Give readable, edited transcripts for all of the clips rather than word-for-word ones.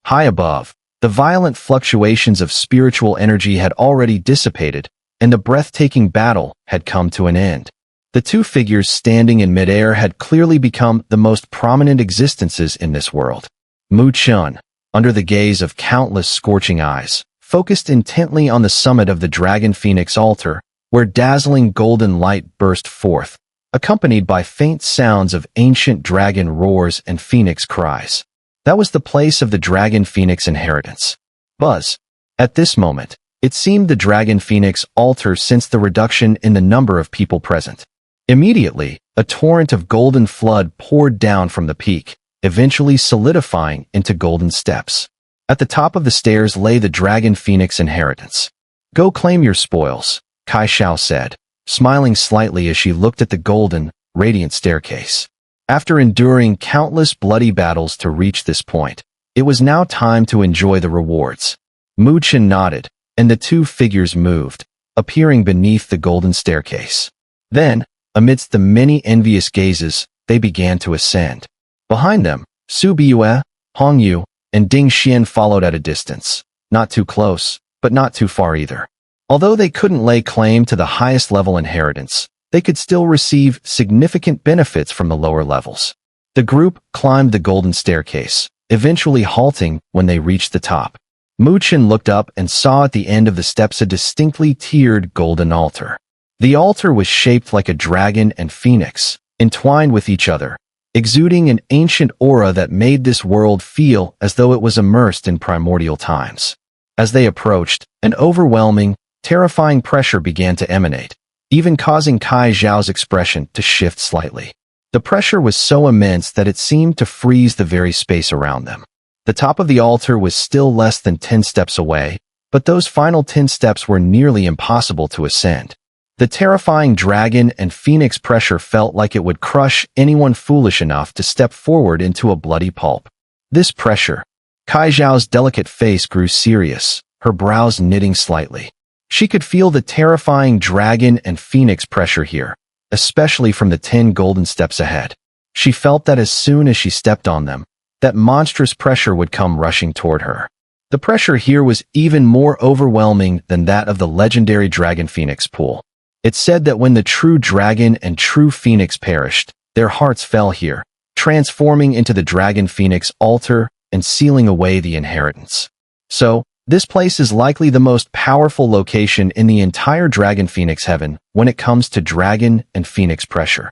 High above, the violent fluctuations of spiritual energy had already dissipated, and the breathtaking battle had come to an end. The two figures standing in midair had clearly become the most prominent existences in this world. Mu Chen, under the gaze of countless scorching eyes, focused intently on the summit of the Dragon Phoenix altar, where dazzling golden light burst forth, accompanied by faint sounds of ancient dragon roars and phoenix cries. That was the place of the Dragon Phoenix inheritance. Buzz. At this moment, it seemed the Dragon Phoenix altar sensed the reduction in the number of people present. Immediately, a torrent of golden flood poured down from the peak, eventually solidifying into golden steps. At the top of the stairs lay the Dragon Phoenix inheritance. "Go claim your spoils," Cai Xiao said, smiling slightly as she looked at the golden, radiant staircase. After enduring countless bloody battles to reach this point, it was now time to enjoy the rewards. Mu Chen nodded, and the two figures moved, appearing beneath the golden staircase. Then, amidst the many envious gazes, they began to ascend. Behind them, Su Biyue, Hong Yu, and Ding Xian followed at a distance, not too close, but not too far either. Although they couldn't lay claim to the highest level inheritance, they could still receive significant benefits from the lower levels. The group climbed the golden staircase, eventually halting when they reached the top. Mu Chen looked up and saw at the end of the steps a distinctly tiered golden altar. The altar was shaped like a dragon and phoenix, entwined with each other, exuding an ancient aura that made this world feel as though it was immersed in primordial times. As they approached, an overwhelming, terrifying pressure began to emanate, even causing Cai Xiao's expression to shift slightly. The pressure was so immense that it seemed to freeze the very space around them. The top of the altar was still less than 10 steps away, but those final 10 steps were nearly impossible to ascend. The terrifying dragon and phoenix pressure felt like it would crush anyone foolish enough to step forward into a bloody pulp. This pressure. Cai Xiao's delicate face grew serious, her brows knitting slightly. She could feel the terrifying dragon and phoenix pressure here, especially from the 10 golden steps ahead. She felt that as soon as she stepped on them, that monstrous pressure would come rushing toward her. The pressure here was even more overwhelming than that of the legendary Dragon Phoenix pool. It said that when the true dragon and true phoenix perished, their hearts fell here, transforming into the Dragon Phoenix altar and sealing away the inheritance. So, this place is likely the most powerful location in the entire Dragon Phoenix heaven when it comes to dragon and phoenix pressure.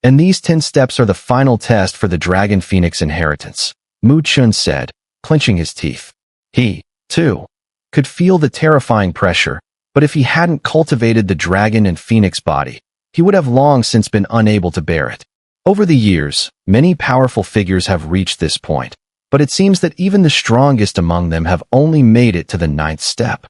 And these 10 steps are the final test for the Dragon Phoenix inheritance, Mu Chen said, clenching his teeth. He, too, could feel the terrifying pressure, but if he hadn't cultivated the dragon and phoenix body, he would have long since been unable to bear it. Over the years, many powerful figures have reached this point, but it seems that even the strongest among them have only made it to the 9th step.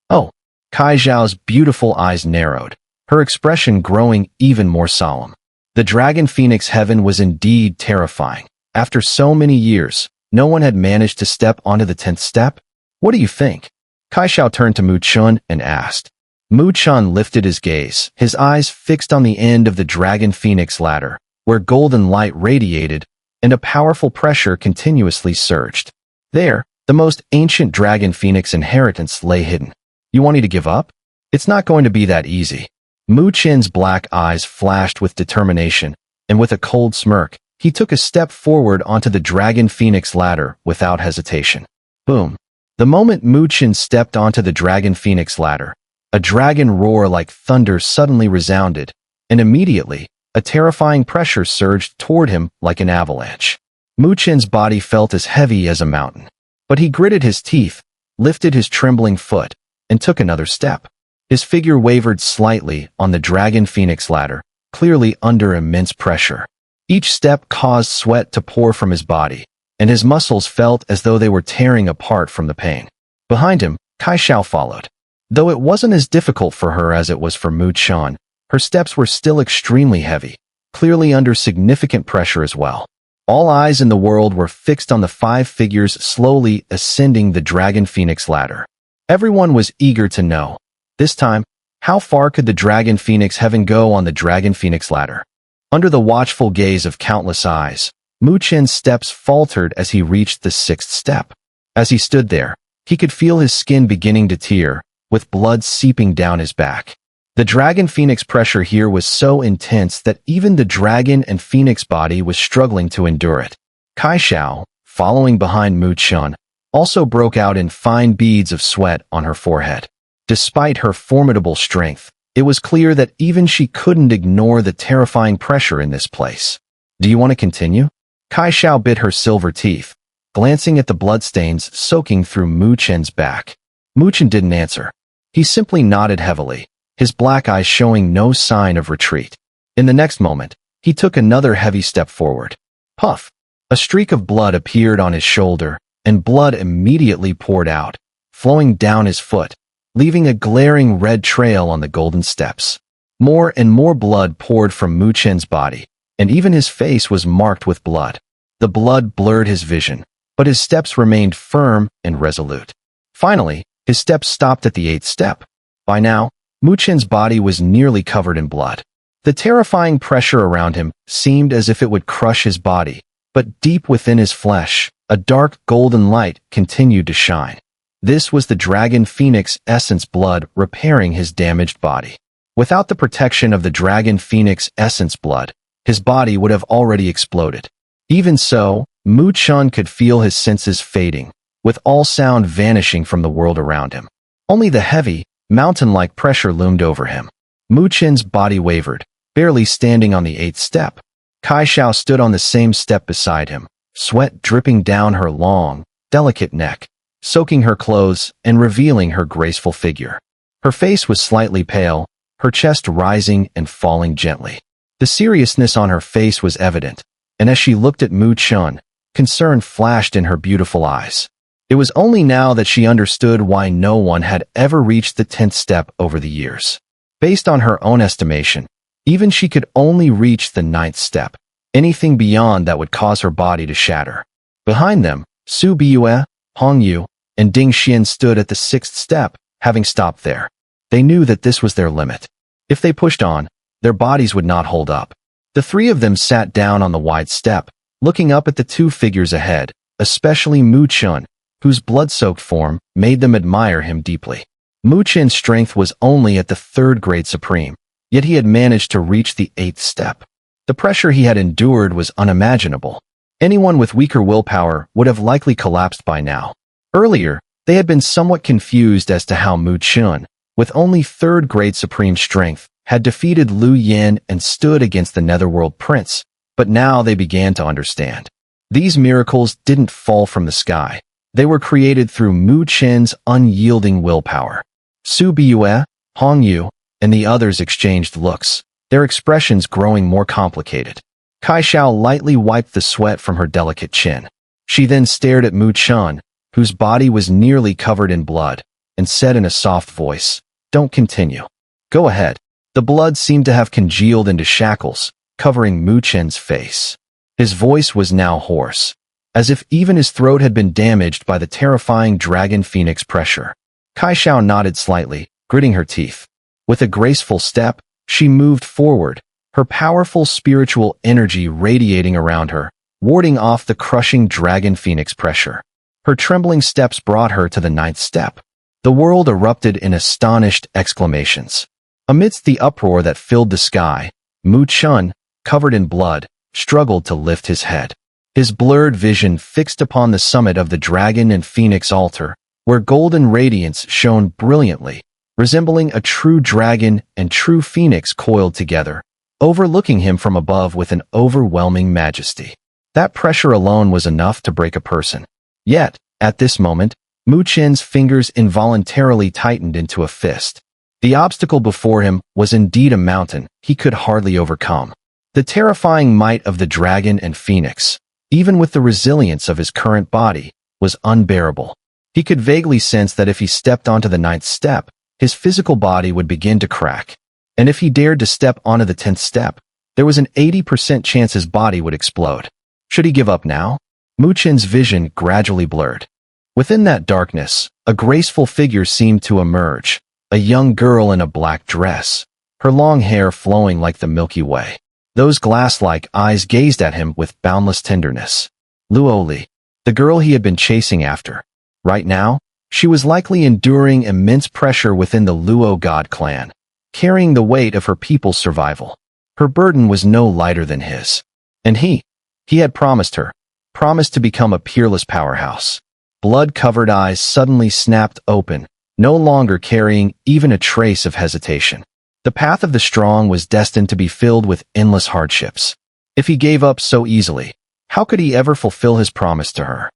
Oh, Cai Xiao's beautiful eyes narrowed, her expression growing even more solemn. The Dragon Phoenix heaven was indeed terrifying. After so many years, no one had managed to step onto the 10th step? What do you think? Cai Xiao turned to Mu Chen and asked. Mu Chen lifted his gaze, his eyes fixed on the end of the Dragon Phoenix ladder, where golden light radiated, and a powerful pressure continuously surged. There, the most ancient Dragon Phoenix inheritance lay hidden. You want me to give up? It's not going to be that easy. Mu Chen's black eyes flashed with determination, and with a cold smirk, he took a step forward onto the Dragon Phoenix ladder without hesitation. Boom. The moment Mu Chen stepped onto the Dragon Phoenix ladder, a dragon roar like thunder suddenly resounded, and immediately, a terrifying pressure surged toward him like an avalanche. Mu Chen's body felt as heavy as a mountain, but he gritted his teeth, lifted his trembling foot, and took another step. His figure wavered slightly on the Dragon Phoenix ladder, clearly under immense pressure. Each step caused sweat to pour from his body, and his muscles felt as though they were tearing apart from the pain. Behind him, Cai Xiao followed. Though it wasn't as difficult for her as it was for Mu Chen, her steps were still extremely heavy, clearly under significant pressure as well. All eyes in the world were fixed on the 5 figures slowly ascending the Dragon Phoenix ladder. Everyone was eager to know, this time, how far could the Dragon Phoenix heaven go on the Dragon Phoenix ladder? Under the watchful gaze of countless eyes, Mu Chen's steps faltered as he reached the 6th step. As he stood there, he could feel his skin beginning to tear, with blood seeping down his back. The dragon phoenix pressure here was so intense that even the dragon and phoenix body was struggling to endure it. Cai Xiao, following behind Mu Chen, also broke out in fine beads of sweat on her forehead. Despite her formidable strength, it was clear that even she couldn't ignore the terrifying pressure in this place. Do you want to continue? Cai Xiao bit her silver teeth, glancing at the bloodstains soaking through Mu Chen's back. Mu Chen didn't answer. He simply nodded heavily, his black eyes showing no sign of retreat. In the next moment, he took another heavy step forward. Puff! A streak of blood appeared on his shoulder, and blood immediately poured out, flowing down his foot, leaving a glaring red trail on the golden steps. More and more blood poured from Mu Chen's body, and even his face was marked with blood. The blood blurred his vision, but his steps remained firm and resolute. Finally, his steps stopped at the 8th step. By now, Mu Chen's body was nearly covered in blood. The terrifying pressure around him seemed as if it would crush his body, but deep within his flesh, a dark golden light continued to shine. This was the dragon phoenix essence blood repairing his damaged body. Without the protection of the dragon phoenix essence blood, his body would have already exploded. Even so, Mu Chen could feel his senses fading, with all sound vanishing from the world around him. Only the heavy, mountain-like pressure loomed over him. Mu Chen's body wavered, barely standing on the 8th step. Cai Xiao stood on the same step beside him, sweat dripping down her long, delicate neck, soaking her clothes and revealing her graceful figure. Her face was slightly pale, her chest rising and falling gently. The seriousness on her face was evident, and as she looked at Mu Chen, concern flashed in her beautiful eyes. It was only now that she understood why no one had ever reached the 10th step over the years. Based on her own estimation, even she could only reach the 9th step. Anything beyond that would cause her body to shatter. Behind them, Su Biyue, Hong Yu, and Ding Xian stood at the 6th step, having stopped there. They knew that this was their limit. If they pushed on, their bodies would not hold up. The three of them sat down on the wide step, looking up at the two figures ahead, especially Mu Chen, whose blood-soaked form made them admire him deeply. Mu Chen's strength was only at the 3rd grade supreme, yet he had managed to reach the 8th step. The pressure he had endured was unimaginable. Anyone with weaker willpower would have likely collapsed by now. Earlier, they had been somewhat confused as to how Mu Chen, with only 3rd grade supreme strength, had defeated Lu Yan and stood against the Netherworld Prince, but now they began to understand. These miracles didn't fall from the sky. They were created through Mu Chen's unyielding willpower. Su Biyue, Hong Yu, and the others exchanged looks, their expressions growing more complicated. Cai Xiao lightly wiped the sweat from her delicate chin. She then stared at Mu Chen, whose body was nearly covered in blood, and said in a soft voice, "Don't continue. Go ahead." The blood seemed to have congealed into shackles, covering Mu Chen's face. His voice was now hoarse, as if even his throat had been damaged by the terrifying dragon phoenix pressure. Cai Xiao nodded slightly, gritting her teeth. With a graceful step, she moved forward, her powerful spiritual energy radiating around her, warding off the crushing dragon phoenix pressure. Her trembling steps brought her to the 9th step. The world erupted in astonished exclamations. Amidst the uproar that filled the sky, Mu Chen, covered in blood, struggled to lift his head. His blurred vision fixed upon the summit of the dragon and phoenix altar, where golden radiance shone brilliantly, resembling a true dragon and true phoenix coiled together, overlooking him from above with an overwhelming majesty. That pressure alone was enough to break a person. Yet, at this moment, Mu Chen's fingers involuntarily tightened into a fist. The obstacle before him was indeed a mountain he could hardly overcome. The terrifying might of the dragon and phoenix, even with the resilience of his current body, was unbearable. He could vaguely sense that if he stepped onto the 9th step, his physical body would begin to crack. And if he dared to step onto the 10th step, there was an 80% chance his body would explode. Should he give up now? Mu Chen's vision gradually blurred. Within that darkness, a graceful figure seemed to emerge, a young girl in a black dress, her long hair flowing like the Milky Way. Those glass-like eyes gazed at him with boundless tenderness. Luoli, the girl he had been chasing after. Right now, she was likely enduring immense pressure within the Luo god clan, carrying the weight of her people's survival. Her burden was no lighter than his. And he had promised to become a peerless powerhouse. Blood-covered eyes suddenly snapped open, no longer carrying even a trace of hesitation. The path of the strong was destined to be filled with endless hardships. If he gave up so easily, how could he ever fulfill his promise to her?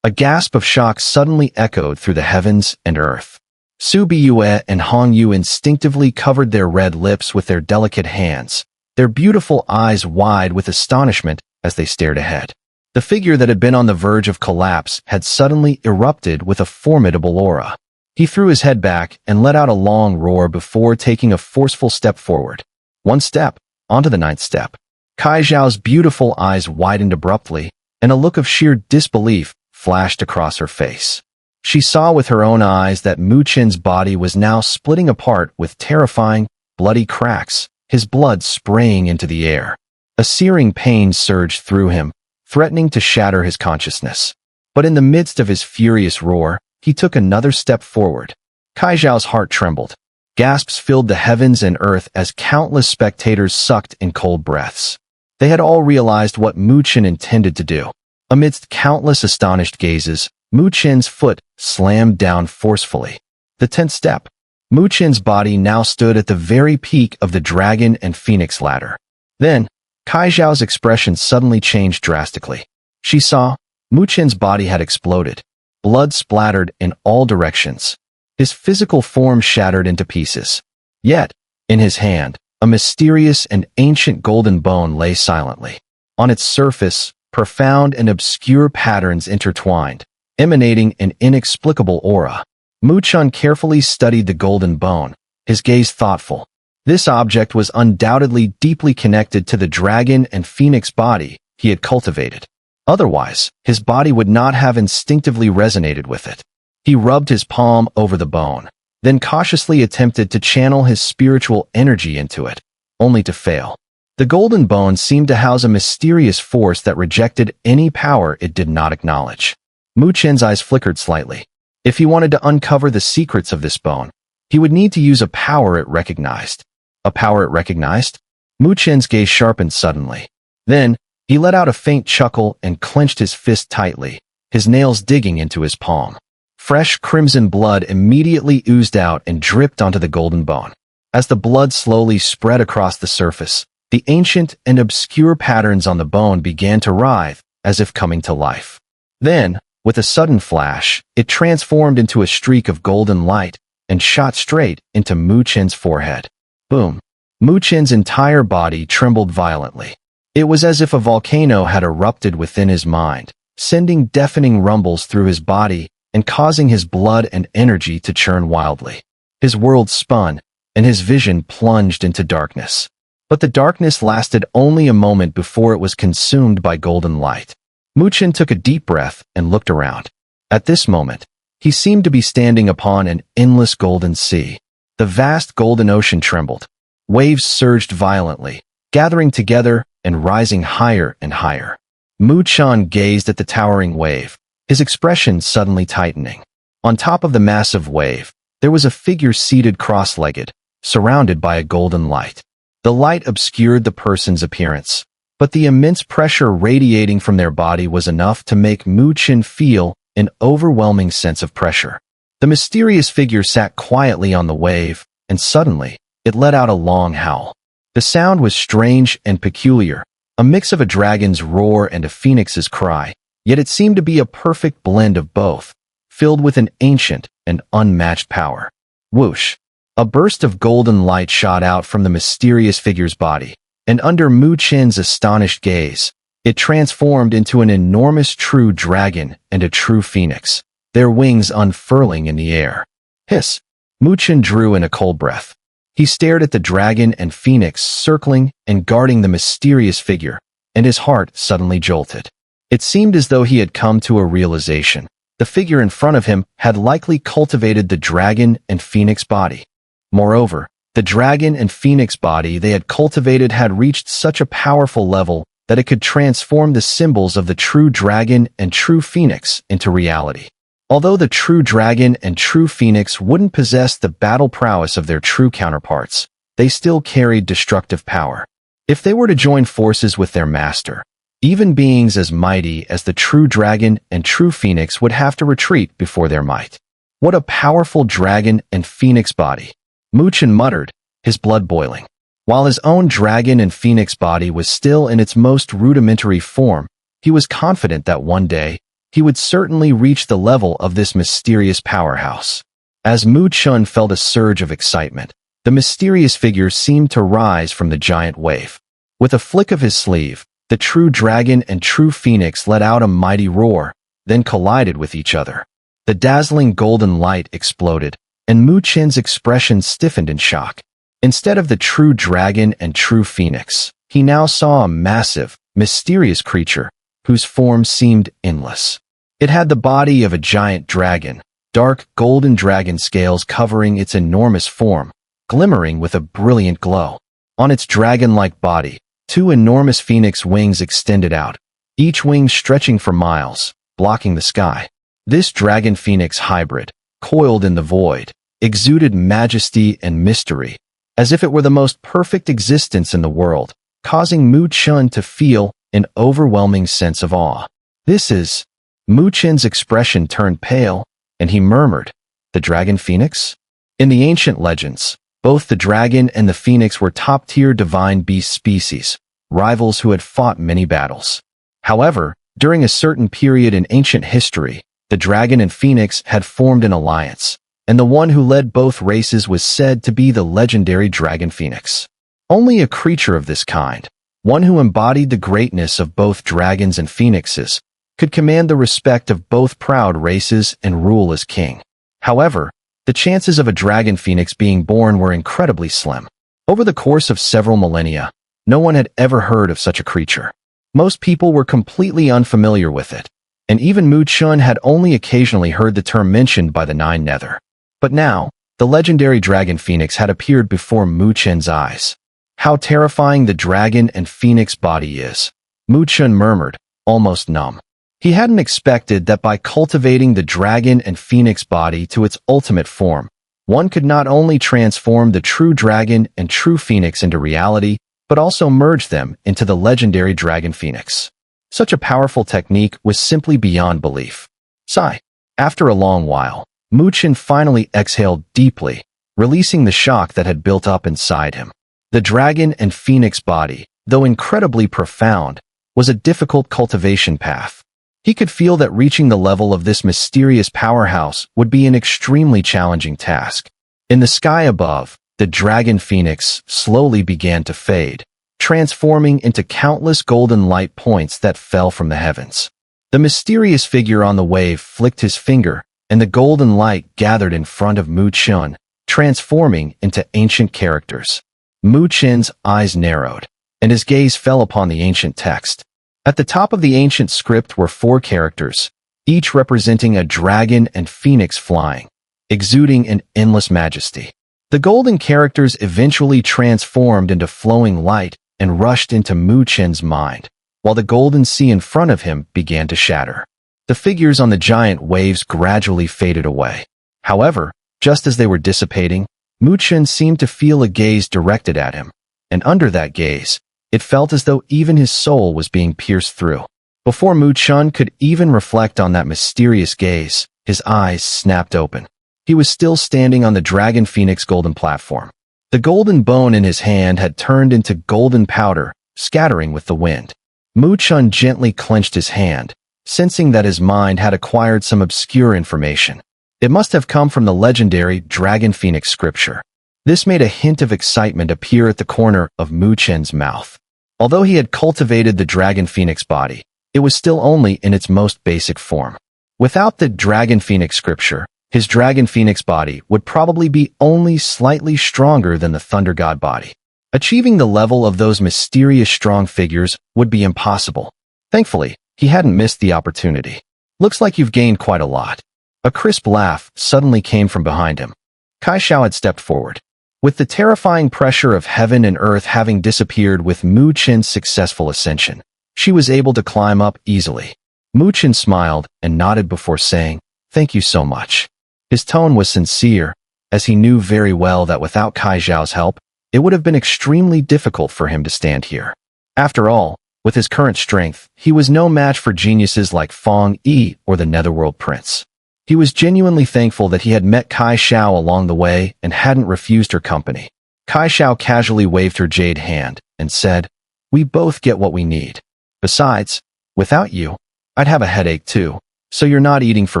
A gasp of shock suddenly echoed through the heavens and earth. Su Biyue and Hong Yu instinctively covered their red lips with their delicate hands, their beautiful eyes wide with astonishment as they stared ahead. The figure that had been on the verge of collapse had suddenly erupted with a formidable aura. He threw his head back and let out a long roar before taking a forceful step forward. One step, onto the 9th step. Cai Xiao's beautiful eyes widened abruptly, and a look of sheer disbelief flashed across her face. She saw with her own eyes that Mu Chen's body was now splitting apart with terrifying, bloody cracks, his blood spraying into the air. A searing pain surged through him, threatening to shatter his consciousness. But in the midst of his furious roar, he took another step forward. Cai Xiao's heart trembled. Gasps filled the heavens and earth as countless spectators sucked in cold breaths. They had all realized what Mu Chen intended to do. Amidst countless astonished gazes, Mu Chen's foot slammed down forcefully. The 10th step. Mu Chen's body now stood at the very peak of the dragon and phoenix ladder. Then, Cai Xiao's expression suddenly changed drastically. She saw Mu Chen's body had exploded. Blood splattered in all directions. His physical form shattered into pieces. Yet, in his hand, a mysterious and ancient golden bone lay silently. On its surface, profound and obscure patterns intertwined, emanating an inexplicable aura. Mu Chen carefully studied the golden bone, his gaze thoughtful. This object was undoubtedly deeply connected to the dragon and phoenix body he had cultivated. Otherwise, his body would not have instinctively resonated with it. He rubbed his palm over the bone, then cautiously attempted to channel his spiritual energy into it, only to fail. The golden bone seemed to house a mysterious force that rejected any power it did not acknowledge. Mu Chen's eyes flickered slightly. If he wanted to uncover the secrets of this bone, he would need to use a power it recognized. A power it recognized? Mu Chen's gaze sharpened suddenly. Then, he let out a faint chuckle and clenched his fist tightly, his nails digging into his palm. Fresh crimson blood immediately oozed out and dripped onto the golden bone. As the blood slowly spread across the surface, the ancient and obscure patterns on the bone began to writhe, as if coming to life. Then, with a sudden flash, it transformed into a streak of golden light and shot straight into Mu Chen's forehead. Boom! Mu Chen's entire body trembled violently. It was as if a volcano had erupted within his mind, sending deafening rumbles through his body and causing his blood and energy to churn wildly. His world spun, and his vision plunged into darkness. But the darkness lasted only a moment before it was consumed by golden light. Mu Chen took a deep breath and looked around. At this moment, he seemed to be standing upon an endless golden sea. The vast golden ocean trembled. Waves surged violently, gathering together and rising higher and higher. Mu Chen gazed at the towering wave, his expression suddenly tightening. On top of the massive wave, there was a figure seated cross-legged, surrounded by a golden light. The light obscured the person's appearance, but the immense pressure radiating from their body was enough to make Mu Chen feel an overwhelming sense of pressure. The mysterious figure sat quietly on the wave, and suddenly, it let out a long howl. The sound was strange and peculiar, a mix of a dragon's roar and a phoenix's cry, yet it seemed to be a perfect blend of both, filled with an ancient and unmatched power. Whoosh! A burst of golden light shot out from the mysterious figure's body, and under Mu Chen's astonished gaze, it transformed into an enormous true dragon and a true phoenix, their wings unfurling in the air. Hiss! Mu Chen drew in a cold breath. He stared at the dragon and phoenix circling and guarding the mysterious figure, and his heart suddenly jolted. It seemed as though he had come to a realization. The figure in front of him had likely cultivated the dragon and phoenix body. Moreover, the dragon and phoenix body they had cultivated had reached such a powerful level that it could transform the symbols of the true dragon and true phoenix into reality. Although the true dragon and true phoenix wouldn't possess the battle prowess of their true counterparts, they still carried destructive power. If they were to join forces with their master, even beings as mighty as the true dragon and true phoenix would have to retreat before their might. What a powerful dragon and phoenix body, Mu Chen muttered, his blood boiling. While his own dragon and phoenix body was still in its most rudimentary form, he was confident that one day, he would certainly reach the level of this mysterious powerhouse. As Mu Chen felt a surge of excitement, the mysterious figure seemed to rise from the giant wave. With a flick of his sleeve, the true dragon and true phoenix let out a mighty roar, then collided with each other. The dazzling golden light exploded, and Mu Chen's expression stiffened in shock. Instead of the true dragon and true phoenix, he now saw a massive, mysterious creature, whose form seemed endless. It had the body of a giant dragon, dark golden dragon scales covering its enormous form, glimmering with a brilliant glow. On its dragon-like body, two enormous phoenix wings extended out, each wing stretching for miles, blocking the sky. This dragon-phoenix hybrid, coiled in the void, exuded majesty and mystery, as if it were the most perfect existence in the world, causing Mu Chen to feel an overwhelming sense of awe. This is... Mu Chen's expression turned pale, and he murmured, "The dragon phoenix?" In the ancient legends, both the dragon and the phoenix were top-tier divine beast species, rivals who had fought many battles. However, during a certain period in ancient history, the dragon and phoenix had formed an alliance, and the one who led both races was said to be the legendary dragon phoenix. Only a creature of this kind, one who embodied the greatness of both dragons and phoenixes, could command the respect of both proud races and rule as king. However, the chances of a dragon phoenix being born were incredibly slim. Over the course of several millennia, no one had ever heard of such a creature. Most people were completely unfamiliar with it, and even Mu Chen had only occasionally heard the term mentioned by the Nine Nether. But now, the legendary dragon phoenix had appeared before Mu Chen's eyes. How terrifying the dragon and phoenix body is, Mu Chen murmured, almost numb. He hadn't expected that by cultivating the dragon and phoenix body to its ultimate form, one could not only transform the true dragon and true phoenix into reality, but also merge them into the legendary dragon phoenix. Such a powerful technique was simply beyond belief. Sigh. After a long while, Mu Chen finally exhaled deeply, releasing the shock that had built up inside him. The dragon and phoenix body, though incredibly profound, was a difficult cultivation path. He could feel that reaching the level of this mysterious powerhouse would be an extremely challenging task. In the sky above, the dragon phoenix slowly began to fade, transforming into countless golden light points that fell from the heavens. The mysterious figure on the wave flicked his finger, and the golden light gathered in front of Mu Chen, transforming into ancient characters. Mu Chen's eyes narrowed, and his gaze fell upon the ancient text. At the top of the ancient script were 4 characters, each representing a dragon and phoenix flying, exuding an endless majesty. The golden characters eventually transformed into flowing light and rushed into Mu Chen's mind, while the golden sea in front of him began to shatter. The figures on the giant waves gradually faded away. However, just as they were dissipating, Mu Chen seemed to feel a gaze directed at him, and under that gaze, it felt as though even his soul was being pierced through. Before Mu Chen could even reflect on that mysterious gaze, his eyes snapped open. He was still standing on the Dragon Phoenix golden platform. The golden bone in his hand had turned into golden powder, scattering with the wind. Mu Chen gently clenched his hand, sensing that his mind had acquired some obscure information. It must have come from the legendary Dragon Phoenix scripture. This made a hint of excitement appear at the corner of Mu Chen's mouth. Although he had cultivated the Dragon Phoenix body, it was still only in its most basic form. Without the Dragon Phoenix scripture, his Dragon Phoenix body would probably be only slightly stronger than the Thunder God body. Achieving the level of those mysterious strong figures would be impossible. Thankfully, he hadn't missed the opportunity. Looks like you've gained quite a lot. A crisp laugh suddenly came from behind him. Cai Xiao had stepped forward. With the terrifying pressure of heaven and earth having disappeared with Mu Chen's successful ascension, she was able to climb up easily. Mu Chen smiled and nodded before saying, Thank you so much. His tone was sincere, as he knew very well that without Cai Xiao's help, it would have been extremely difficult for him to stand here. After all, with his current strength, he was no match for geniuses like Feng Yi or the Netherworld Prince. He was genuinely thankful that he had met Cai Xiao along the way and hadn't refused her company. Cai Xiao casually waved her jade hand and said, "We both get what we need. Besides, without you, I'd have a headache too, so you're not eating for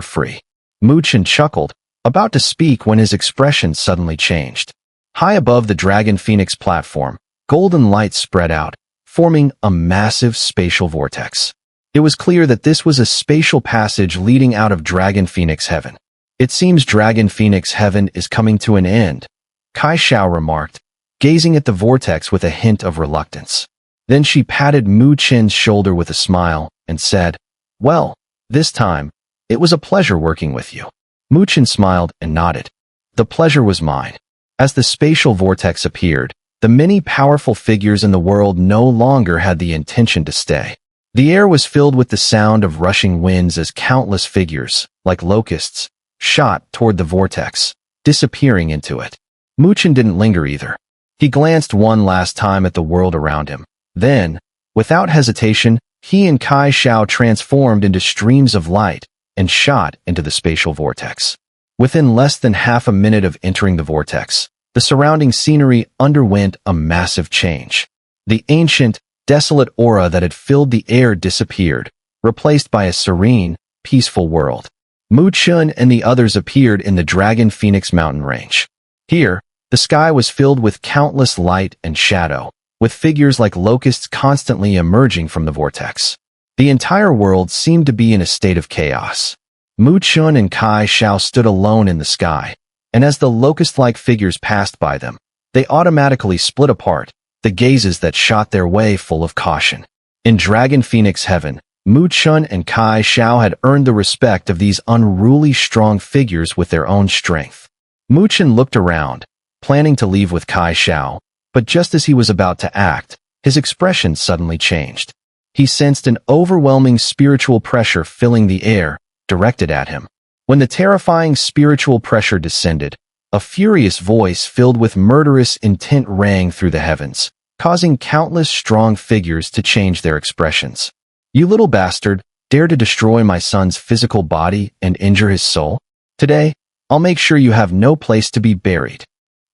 free." Mu Chen chuckled, about to speak when his expression suddenly changed. High above the Dragon Phoenix platform, golden light spread out, forming a massive spatial vortex. It was clear that this was a spatial passage leading out of Dragon Phoenix Heaven. "It seems Dragon Phoenix Heaven is coming to an end," Cai Xiao remarked, gazing at the vortex with a hint of reluctance. Then she patted Mu Chen's shoulder with a smile and said, "Well, this time, it was a pleasure working with you." Mu Chen smiled and nodded. "The pleasure was mine." As the spatial vortex appeared, the many powerful figures in the world no longer had the intention to stay. The air was filled with the sound of rushing winds as countless figures, like locusts, shot toward the vortex, disappearing into it. Mu Chen didn't linger either. He glanced one last time at the world around him. Then, without hesitation, he and Cai Xiao transformed into streams of light and shot into the spatial vortex. Within less than half a minute of entering the vortex, the surrounding scenery underwent a massive change. The ancient, desolate aura that had filled the air disappeared, replaced by a serene, peaceful world. Mu Chen and the others appeared in the Dragon Phoenix mountain range. Here, the sky was filled with countless light and shadow, with figures like locusts constantly emerging from the vortex. The entire world seemed to be in a state of chaos. Mu Chen and Cai Xiao stood alone in the sky, and as the locust-like figures passed by them, they automatically split apart, the gazes that shot their way full of caution. In Dragon Phoenix Heaven, Mu Chen and Cai Xiao had earned the respect of these unruly strong figures with their own strength. Mu Chen looked around, planning to leave with Cai Xiao, but just as he was about to act, his expression suddenly changed. He sensed an overwhelming spiritual pressure filling the air, directed at him. When the terrifying spiritual pressure descended, a furious voice filled with murderous intent rang through the heavens, causing countless strong figures to change their expressions. "You little bastard, dare to destroy my son's physical body and injure his soul? Today, I'll make sure you have no place to be buried."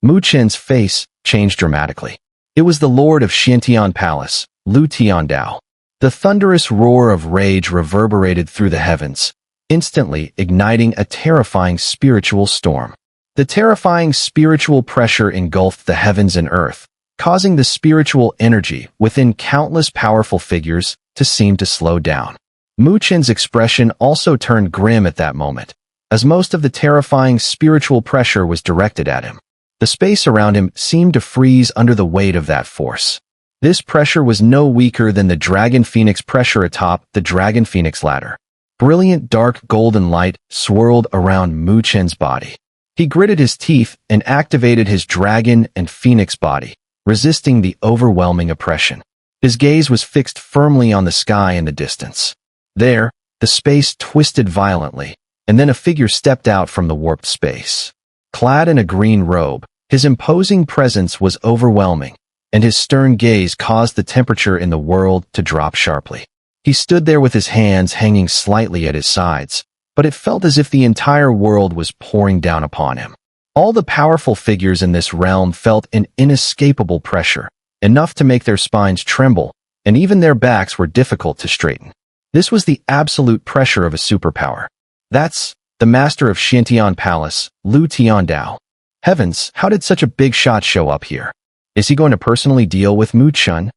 Mu Chen's face changed dramatically. It was the Lord of Xiantian Palace, Tiandao. The thunderous roar of rage reverberated through the heavens, instantly igniting a terrifying spiritual storm. The terrifying spiritual pressure engulfed the heavens and earth, causing the spiritual energy within countless powerful figures to seem to slow down. Mu Chen's expression also turned grim at that moment, as most of the terrifying spiritual pressure was directed at him. The space around him seemed to freeze under the weight of that force. This pressure was no weaker than the Dragon Phoenix pressure atop the Dragon Phoenix ladder. Brilliant dark golden light swirled around Mu Chen's body. He gritted his teeth and activated his dragon and phoenix body, resisting the overwhelming oppression. His gaze was fixed firmly on the sky in the distance. There, the space twisted violently, and then a figure stepped out from the warped space. Clad in a green robe, his imposing presence was overwhelming, and his stern gaze caused the temperature in the world to drop sharply. He stood there with his hands hanging slightly at his sides, but it felt as if the entire world was pouring down upon him. All the powerful figures in this realm felt an inescapable pressure, enough to make their spines tremble, and even their backs were difficult to straighten. This was the absolute pressure of a superpower. That's the master of Xiantian Palace, Tiandao. Heavens, how did such a big shot show up here? Is he going to personally deal with Mu Chen?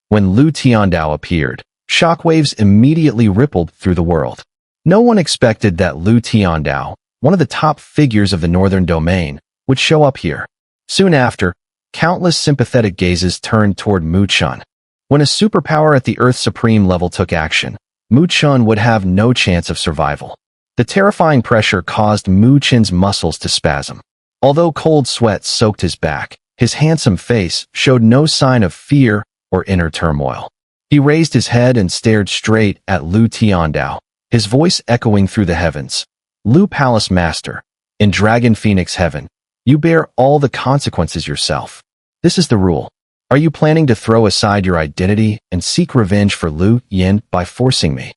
When Tiandao appeared, shockwaves immediately rippled through the world. No one expected that Tiandao, one of the top figures of the northern domain, would show up here. Soon after, countless sympathetic gazes turned toward Mu Chen. When a superpower at the Earth's supreme level took action, Mu Chen would have no chance of survival. The terrifying pressure caused Mu Chen's muscles to spasm. Although cold sweat soaked his back, his handsome face showed no sign of fear or inner turmoil. He raised his head and stared straight at Tiandao, his voice echoing through the heavens. Lu Palace Master, in Dragon Phoenix Heaven, you bear all the consequences yourself. This is the rule. Are you planning to throw aside your identity and seek revenge for Lu Yin by forcing me?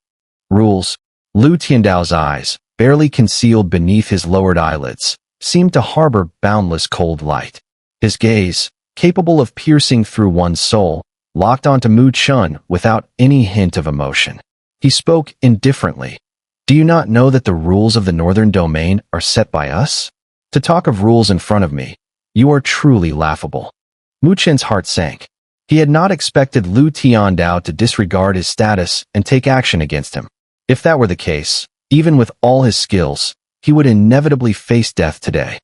Rules. Lu Tiandao's eyes, barely concealed beneath his lowered eyelids, seemed to harbor boundless cold light. His gaze, capable of piercing through one's soul, locked onto Mu Chun without any hint of emotion. He spoke indifferently. Do you not know that the rules of the Northern Domain are set by us? To talk of rules in front of me, you are truly laughable. Mu Chen's heart sank. He had not expected Lu Tiandao to disregard his status and take action against him. If that were the case, even with all his skills, he would inevitably face death today.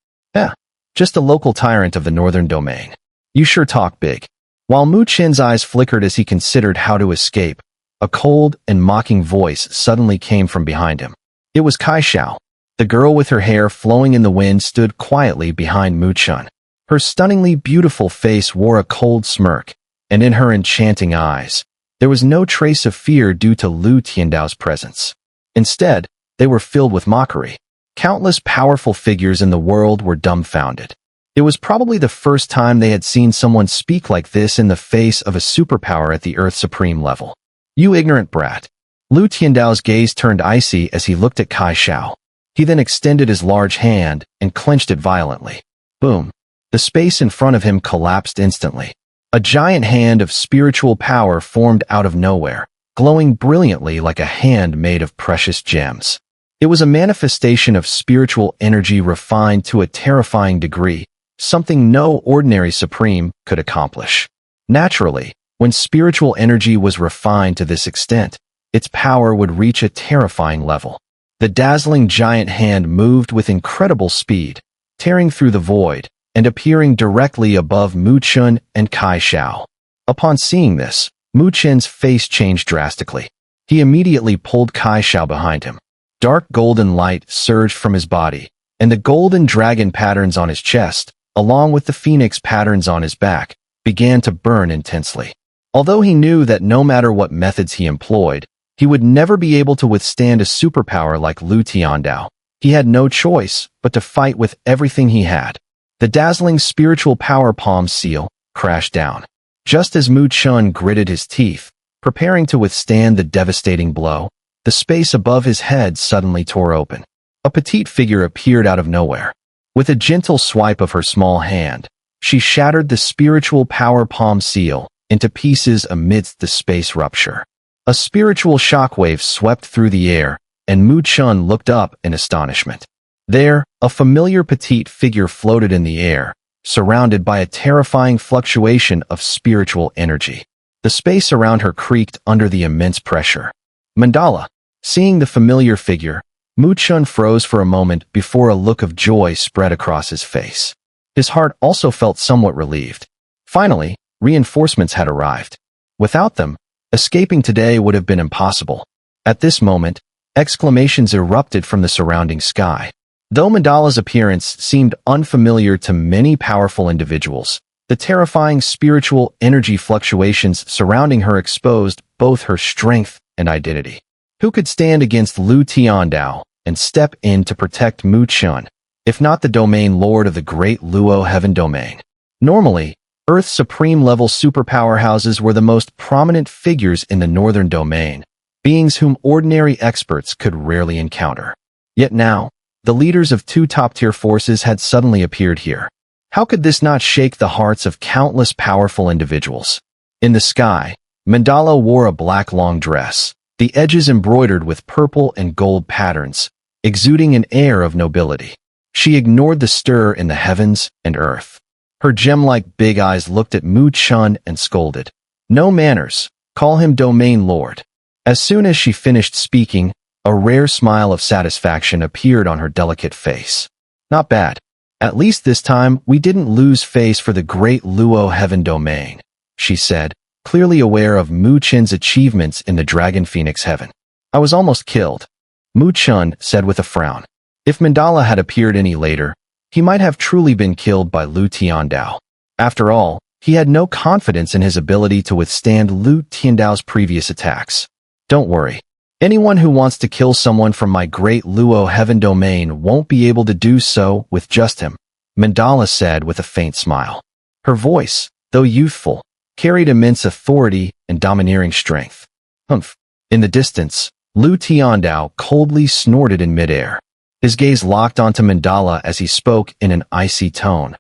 Just a local tyrant of the Northern Domain. You sure talk big. While Mu Chen's eyes flickered as he considered how to escape, a cold and mocking voice suddenly came from behind him. It was Cai Xiao. The girl with her hair flowing in the wind stood quietly behind Mu Chun. Her stunningly beautiful face wore a cold smirk, and in her enchanting eyes, there was no trace of fear due to Lu Tiandao's presence. Instead, they were filled with mockery. Countless powerful figures in the world were dumbfounded. It was probably the first time they had seen someone speak like this in the face of a superpower at the Earth Supreme level. You ignorant brat. Lu Tiandao's gaze turned icy as he looked at Cai Xiao. He then extended his large hand and clenched it violently. Boom. The space in front of him collapsed instantly. A giant hand of spiritual power formed out of nowhere, glowing brilliantly like a hand made of precious gems. It was a manifestation of spiritual energy refined to a terrifying degree, something no ordinary supreme could accomplish. Naturally, when spiritual energy was refined to this extent, its power would reach a terrifying level. The dazzling giant hand moved with incredible speed, tearing through the void and appearing directly above Mu Chun and Cai Xiao. Upon seeing this, Mu Chen's face changed drastically. He immediately pulled Cai Xiao behind him. Dark golden light surged from his body, and the golden dragon patterns on his chest, along with the phoenix patterns on his back, began to burn intensely. Although he knew that no matter what methods he employed, he would never be able to withstand a superpower like Lu Tiandao, he had no choice but to fight with everything he had. The dazzling spiritual power palm seal crashed down. Just as Mu Chun gritted his teeth, preparing to withstand the devastating blow, the space above his head suddenly tore open. A petite figure appeared out of nowhere. With a gentle swipe of her small hand, she shattered the spiritual power palm seal into pieces amidst the space rupture. A spiritual shockwave swept through the air, and Mu Chun looked up in astonishment. There, a familiar petite figure floated in the air, surrounded by a terrifying fluctuation of spiritual energy. The space around her creaked under the immense pressure. Mandala. Seeing the familiar figure, Mu Chun froze for a moment before a look of joy spread across his face. His heart also felt somewhat relieved. Finally, reinforcements had arrived. Without them, escaping today would have been impossible. At this moment, exclamations erupted from the surrounding sky. Though Mandala's appearance seemed unfamiliar to many powerful individuals, the terrifying spiritual energy fluctuations surrounding her exposed both her strength and identity. Who could stand against Lu Tiandao and step in to protect Mu Chun, if not the domain lord of the great Luo Heaven Domain? Normally, Earth's supreme-level superpower houses were the most prominent figures in the Northern Domain, beings whom ordinary experts could rarely encounter. Yet now, the leaders of two top-tier forces had suddenly appeared here. How could this not shake the hearts of countless powerful individuals? In the sky, Mandala wore a black long dress, the edges embroidered with purple and gold patterns, exuding an air of nobility. She ignored the stir in the heavens and earth. Her gem-like big eyes looked at Mu Chun and scolded. No manners, call him Domain Lord. As soon as she finished speaking, a rare smile of satisfaction appeared on her delicate face. Not bad. At least this time we didn't lose face for the great Luo Heaven Domain, she said, clearly aware of Mu Chun's achievements in the Dragon Phoenix Heaven. I was almost killed, Mu Chun said with a frown. If Mandala had appeared any later, he might have truly been killed by Lu Tiandao. After all, he had no confidence in his ability to withstand Lu Tiandao's previous attacks. Don't worry. Anyone who wants to kill someone from my great Luo heaven domain won't be able to do so with just him, Mandala said with a faint smile. Her voice, though youthful, carried immense authority and domineering strength. Humph. In the distance, Lu Tiandao coldly snorted in midair. His gaze locked onto Mandala as he spoke in an icy tone.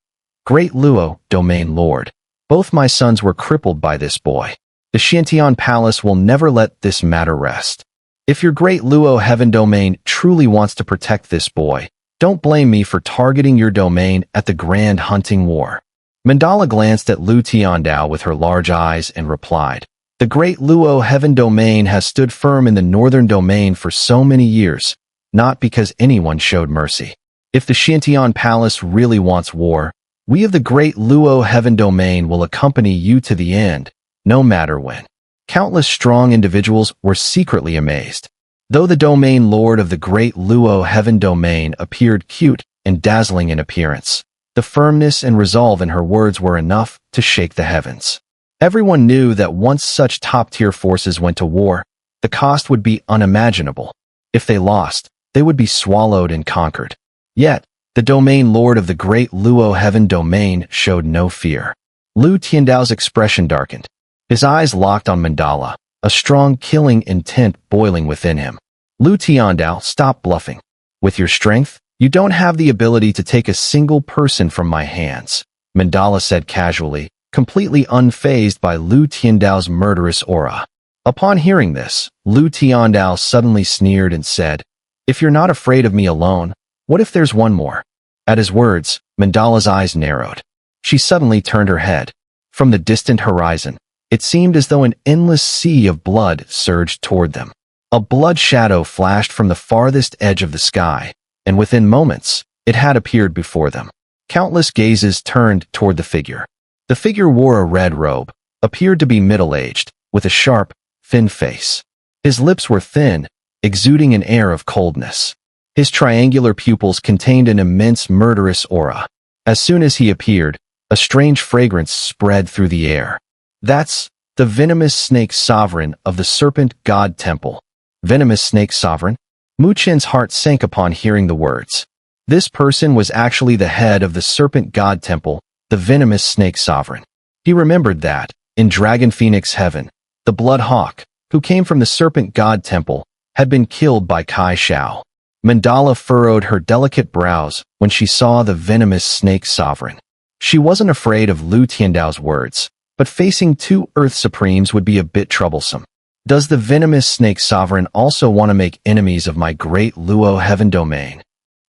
Great Luo, domain lord. Both my sons were crippled by this boy. The Xiantian Palace will never let this matter rest. If your great Luo heaven domain truly wants to protect this boy, don't blame me for targeting your domain at the grand hunting war. Mandala glanced at Lu Tiandao with her large eyes and replied, The great Luo heaven domain has stood firm in the northern domain for so many years, not because anyone showed mercy. If the Xiantian Palace really wants war, we of the great Luo heaven domain will accompany you to the end, no matter when. Countless strong individuals were secretly amazed. Though the domain lord of the great Luo heaven domain appeared cute and dazzling in appearance, the firmness and resolve in her words were enough to shake the heavens. Everyone knew that once such top-tier forces went to war, the cost would be unimaginable. If they lost, they would be swallowed and conquered. Yet, the domain lord of the great Luo heaven domain showed no fear. Lu Tiandao's expression darkened. His eyes locked on Mandala, a strong killing intent boiling within him. Lu Tiandao, stop bluffing. With your strength, you don't have the ability to take a single person from my hands, Mandala said casually, completely unfazed by Lu Tiandao's murderous aura. Upon hearing this, Lu Tiandao suddenly sneered and said, If you're not afraid of me alone, what if there's one more? At his words, Mandala's eyes narrowed. She suddenly turned her head. From the distant horizon, it seemed as though an endless sea of blood surged toward them. A blood shadow flashed from the farthest edge of the sky, and within moments, it had appeared before them. Countless gazes turned toward the figure. The figure wore a red robe, appeared to be middle-aged, with a sharp, thin face. His lips were thin, exuding an air of coldness. His triangular pupils contained an immense murderous aura. As soon as he appeared, a strange fragrance spread through the air. That's the Venomous Snake Sovereign of the Serpent God Temple. Venomous Snake Sovereign? Mu Chen's heart sank upon hearing the words. This person was actually the head of the Serpent God Temple, the Venomous Snake Sovereign. He remembered that, in Dragon Phoenix Heaven, the Blood Hawk, who came from the Serpent God Temple, had been killed by Cai Xiao. Mandala furrowed her delicate brows when she saw the Venomous Snake Sovereign. She wasn't afraid of Lu Tiandao's words, but facing two Earth Supremes would be a bit troublesome. Does the Venomous Snake Sovereign also want to make enemies of my great Luo heaven domain?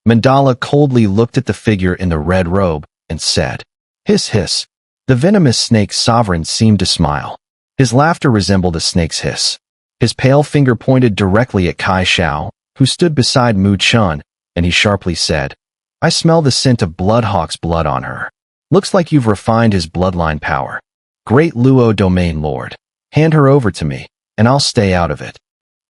Mandala coldly looked at the figure in the red robe and said, Hiss hiss. The Venomous Snake Sovereign seemed to smile. His laughter resembled a snake's hiss. His pale finger pointed directly at Cai Xiao, who stood beside Mu Chen, and he sharply said, I smell the scent of Bloodhawk's blood on her. Looks like you've refined his bloodline power. Great Luo domain lord, hand her over to me, and I'll stay out of it.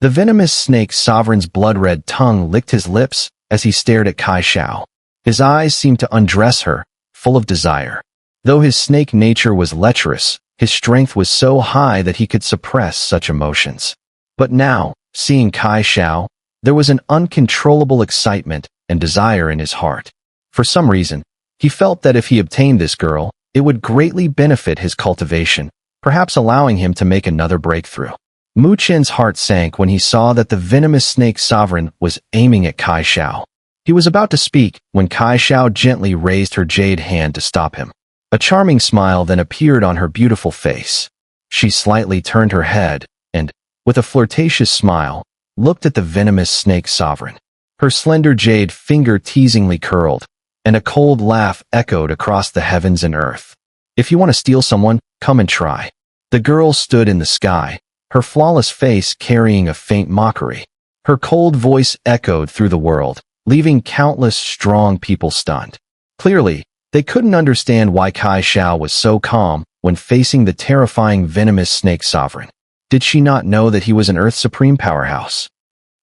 The Venomous Snake Sovereign's blood-red tongue licked his lips as he stared at Cai Xiao. His eyes seemed to undress her, full of desire. Though his snake nature was lecherous, his strength was so high that he could suppress such emotions. But now, seeing Cai Xiao, there was an uncontrollable excitement and desire in his heart. For some reason, he felt that if he obtained this girl, it would greatly benefit his cultivation, perhaps allowing him to make another breakthrough. Mu Chen's heart sank when he saw that the Venomous Snake Sovereign was aiming at Cai Xiao. He was about to speak when Cai Xiao gently raised her jade hand to stop him. A charming smile then appeared on her beautiful face. She slightly turned her head and, with a flirtatious smile, looked at the Venomous Snake Sovereign. Her slender jade finger teasingly curled, and a cold laugh echoed across the heavens and earth. If you want to steal someone, come and try. The girl stood in the sky, her flawless face carrying a faint mockery. Her cold voice echoed through the world, leaving countless strong people stunned. Clearly, they couldn't understand why Cai Xiao was so calm when facing the terrifying Venomous Snake Sovereign. Did she not know that he was an Earth Supreme powerhouse?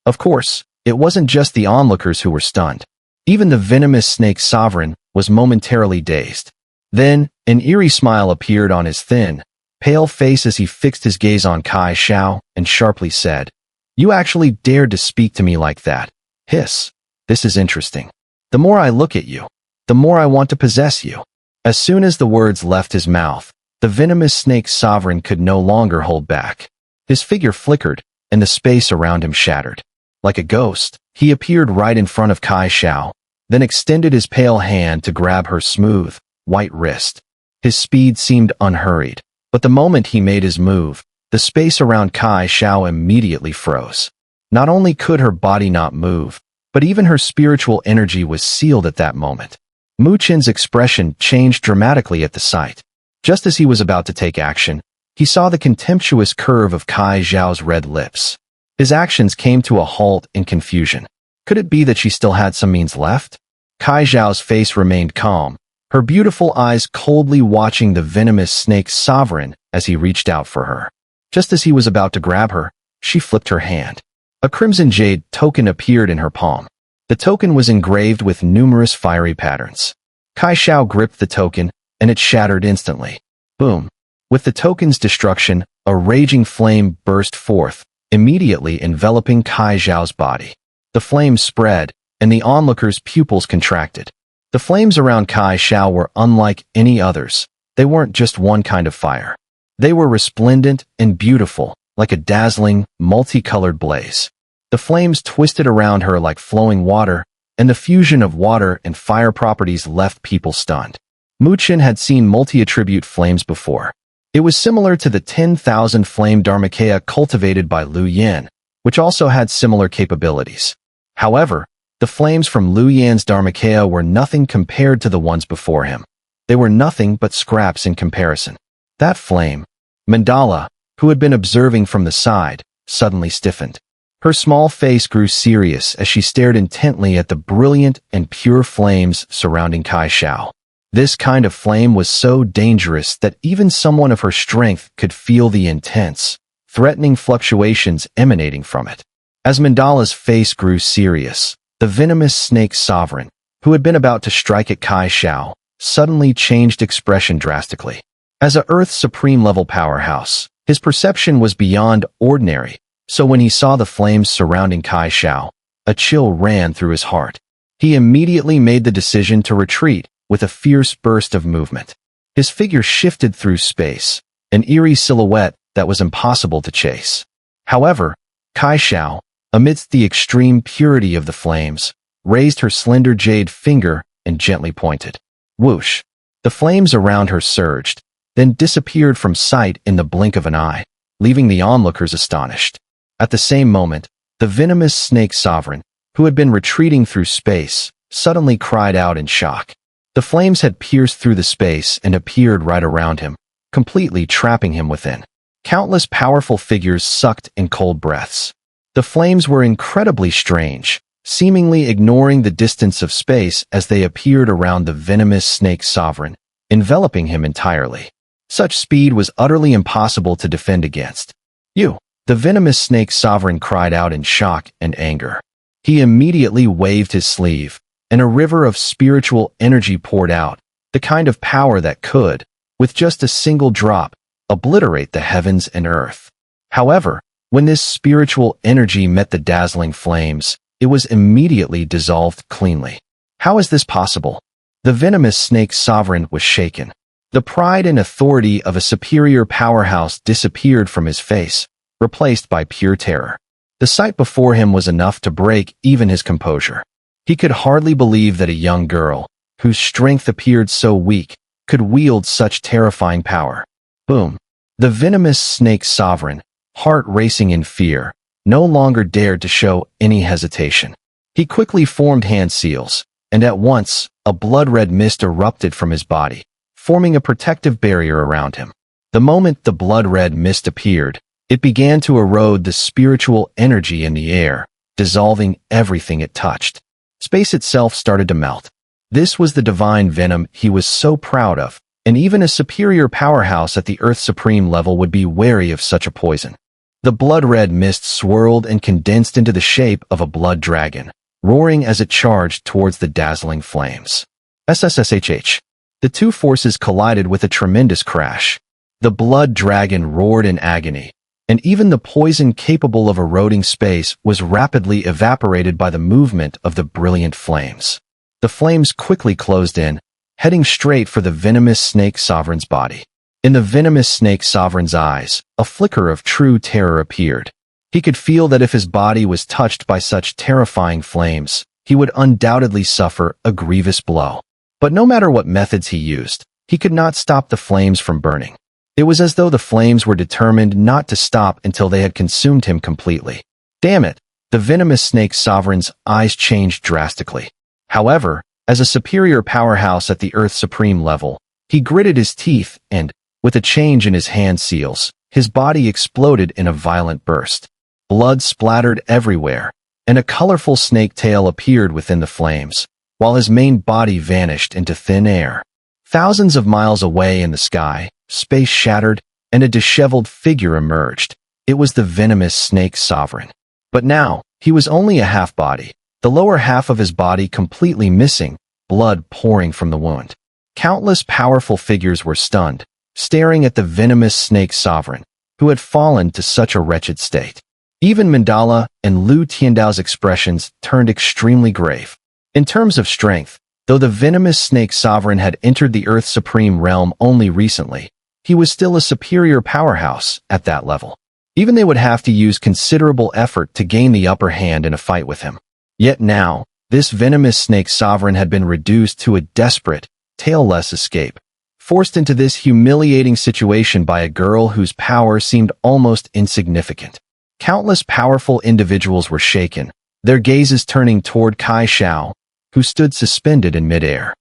Of course, it wasn't just the onlookers who were stunned. Even the Venomous Snake Sovereign was momentarily dazed. Then, an eerie smile appeared on his thin, pale face as he fixed his gaze on Cai Xiao and sharply said, You actually dared to speak to me like that. Hiss. This is interesting. The more I look at you, the more I want to possess you. As soon as the words left his mouth, the venomous snake sovereign could no longer hold back. His figure flickered, and the space around him shattered. Like a ghost, he appeared right in front of Cai Xiao, then extended his pale hand to grab her smooth, white wrist. His speed seemed unhurried, but the moment he made his move, the space around Cai Xiao immediately froze. Not only could her body not move, but even her spiritual energy was sealed at that moment. Mu Chen's expression changed dramatically at the sight. Just as he was about to take action, he saw the contemptuous curve of Cai Xiao's red lips. His actions came to a halt in confusion. Could it be that she still had some means left? Cai Xiao's face remained calm, her beautiful eyes coldly watching the venomous snake sovereign as he reached out for her. Just as he was about to grab her, she flipped her hand. A crimson jade token appeared in her palm. The token was engraved with numerous fiery patterns. Cai Xiao gripped the token, and it shattered instantly. Boom. With the token's destruction, a raging flame burst forth, immediately enveloping Cai Xiao's body. The flame spread, and the onlooker's pupils contracted. The flames around Cai Xiao were unlike any others. They weren't just one kind of fire. They were resplendent and beautiful, like a dazzling, multicolored blaze. The flames twisted around her like flowing water, and the fusion of water and fire properties left people stunned. Mu Chen had seen multi-attribute flames before. It was similar to the 10,000 flame Dharmakaya cultivated by Lu Yan, which also had similar capabilities. However, the flames from Lu Yan's Dharmakaya were nothing compared to the ones before him. They were nothing but scraps in comparison. That flame, Mandala, who had been observing from the side, suddenly stiffened. Her small face grew serious as she stared intently at the brilliant and pure flames surrounding Cai Xiao. This kind of flame was so dangerous that even someone of her strength could feel the intense, threatening fluctuations emanating from it. As Mandala's face grew serious, the venomous snake sovereign, who had been about to strike at Cai Xiao, suddenly changed expression drastically. As a Earth's supreme-level powerhouse, his perception was beyond ordinary, so when he saw the flames surrounding Cai Xiao, a chill ran through his heart. He immediately made the decision to retreat with a fierce burst of movement. His figure shifted through space, an eerie silhouette that was impossible to chase. However, Cai Xiao, amidst the extreme purity of the flames, raised her slender jade finger and gently pointed. Whoosh! The flames around her surged, then disappeared from sight in the blink of an eye, leaving the onlookers astonished. At the same moment, the venomous snake sovereign, who had been retreating through space, suddenly cried out in shock. The flames had pierced through the space and appeared right around him, completely trapping him within. Countless powerful figures sucked in cold breaths. The flames were incredibly strange, seemingly ignoring the distance of space as they appeared around the venomous snake sovereign, enveloping him entirely. Such speed was utterly impossible to defend against. You! The venomous snake sovereign cried out in shock and anger. He immediately waved his sleeve, and a river of spiritual energy poured out, the kind of power that could, with just a single drop, obliterate the heavens and earth. However, when this spiritual energy met the dazzling flames, it was immediately dissolved cleanly. How is this possible? The venomous snake sovereign was shaken. The pride and authority of a superior powerhouse disappeared from his face, replaced by pure terror. The sight before him was enough to break even his composure. He could hardly believe that a young girl, whose strength appeared so weak, could wield such terrifying power. Boom! The venomous snake sovereign, heart racing in fear, no longer dared to show any hesitation. He quickly formed hand seals, and at once, a blood-red mist erupted from his body, forming a protective barrier around him. The moment the blood-red mist appeared, it began to erode the spiritual energy in the air, dissolving everything it touched. Space itself started to melt. This was the divine venom he was so proud of, and even a superior powerhouse at the Earth's supreme level would be wary of such a poison. The blood-red mist swirled and condensed into the shape of a blood dragon, roaring as it charged towards the dazzling flames. SSSHH. The two forces collided with a tremendous crash. The blood dragon roared in agony, and even the poison capable of eroding space was rapidly evaporated by the movement of the brilliant flames. The flames quickly closed in, heading straight for the Venomous Snake Sovereign's body. In the Venomous Snake Sovereign's eyes, a flicker of true terror appeared. He could feel that if his body was touched by such terrifying flames, he would undoubtedly suffer a grievous blow. But no matter what methods he used, he could not stop the flames from burning. It was as though the flames were determined not to stop until they had consumed him completely. Damn it! The Venomous Snake Sovereign's eyes changed drastically. However, as a superior powerhouse at the Earth Supreme level, he gritted his teeth and, with a change in his hand seals, his body exploded in a violent burst. Blood splattered everywhere, and a colorful snake tail appeared within the flames, while his main body vanished into thin air. Thousands of miles away in the sky, space shattered, and a disheveled figure emerged. It was the Venomous Snake Sovereign. But now, he was only a half-body, the lower half of his body completely missing, blood pouring from the wound. Countless powerful figures were stunned, staring at the Venomous Snake Sovereign, who had fallen to such a wretched state. Even Mandala and Tiandao's expressions turned extremely grave. In terms of strength, though the Venomous Snake Sovereign had entered the Earth Supreme realm only recently, he was still a superior powerhouse at that level. Even they would have to use considerable effort to gain the upper hand in a fight with him. Yet now, this Venomous Snake Sovereign had been reduced to a desperate, tailless escape, forced into this humiliating situation by a girl whose power seemed almost insignificant. Countless powerful individuals were shaken, their gazes turning toward Cai Xiao, who stood suspended in midair.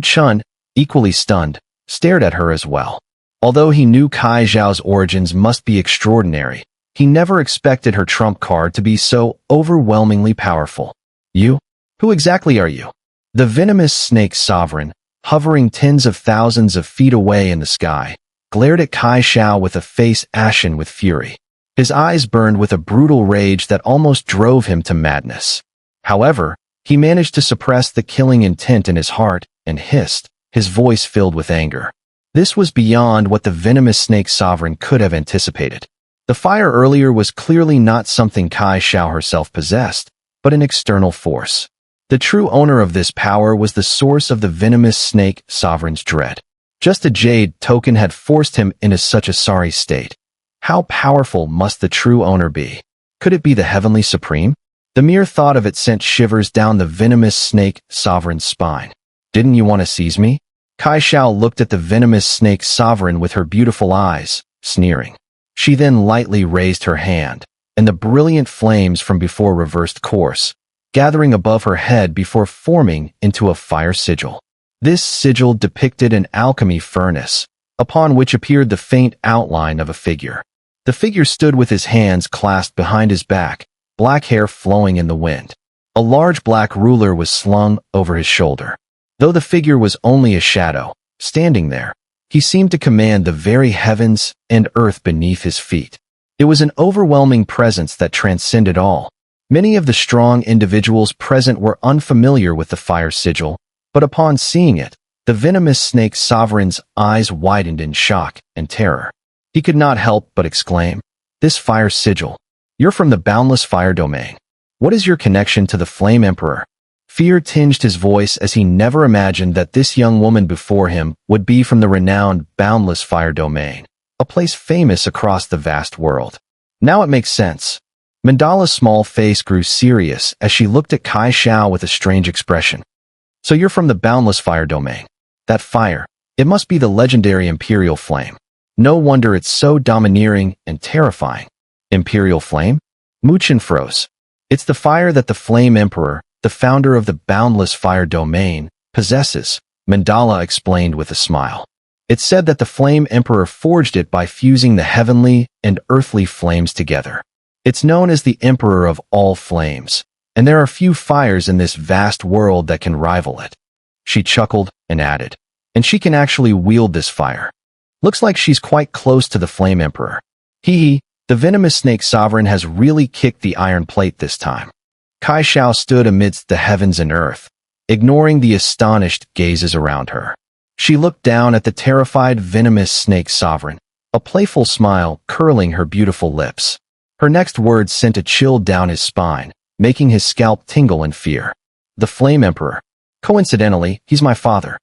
Chen, equally stunned, stared at her as well. Although he knew Cai Xiao's origins must be extraordinary, he never expected her trump card to be so overwhelmingly powerful. You? Who exactly are you? The Venomous Snake Sovereign, hovering tens of thousands of feet away in the sky, glared at Cai Xiao with a face ashen with fury. His eyes burned with a brutal rage that almost drove him to madness. However, he managed to suppress the killing intent in his heart and hissed, his voice filled with anger. This was beyond what the Venomous Snake Sovereign could have anticipated. The fire earlier was clearly not something Cai Xiao herself possessed, but an external force. The true owner of this power was the source of the Venomous Snake Sovereign's dread. Just a jade token had forced him into such a sorry state. How powerful must the true owner be? Could it be the Heavenly Supreme? The mere thought of it sent shivers down the Venomous Snake Sovereign's spine. Didn't you want to seize me? Cai Xiao looked at the Venomous Snake Sovereign with her beautiful eyes, sneering. She then lightly raised her hand, and the brilliant flames from before reversed course, gathering above her head before forming into a fire sigil. This sigil depicted an alchemy furnace, upon which appeared the faint outline of a figure. The figure stood with his hands clasped behind his back, black hair flowing in the wind. A large black ruler was slung over his shoulder. Though the figure was only a shadow, standing there, he seemed to command the very heavens and earth beneath his feet. It was an overwhelming presence that transcended all. Many of the strong individuals present were unfamiliar with the fire sigil, but upon seeing it, the Venomous Snake Sovereign's eyes widened in shock and terror. He could not help but exclaim, "This fire sigil! You're from the boundless fire domain. What is your connection to the Flame Emperor?" Fear tinged his voice as he never imagined that this young woman before him would be from the renowned boundless fire domain, a place famous across the vast world. Now it makes sense. Mandala's small face grew serious as she looked at Cai Xiao with a strange expression. "So you're from the boundless fire domain. That fire, it must be the legendary Imperial Flame. No wonder it's so domineering and terrifying." Imperial Flame? Chen froze. It's the fire that the Flame Emperor, the founder of the boundless fire domain, possesses, Mandala explained with a smile. It's said that the Flame Emperor forged it by fusing the heavenly and earthly flames together. It's known as the Emperor of all flames, and there are few fires in this vast world that can rival it. She chuckled and added, "And she can actually wield this fire. Looks like she's quite close to the Flame Emperor. Hee, the Venomous Snake Sovereign has really kicked the iron plate this time." Cai Xiao stood amidst the heavens and earth, ignoring the astonished gazes around her. She looked down at the terrified Venomous Snake Sovereign, a playful smile curling her beautiful lips. Her next words sent a chill down his spine, making his scalp tingle in fear. The Flame Emperor. Coincidentally, he's my father.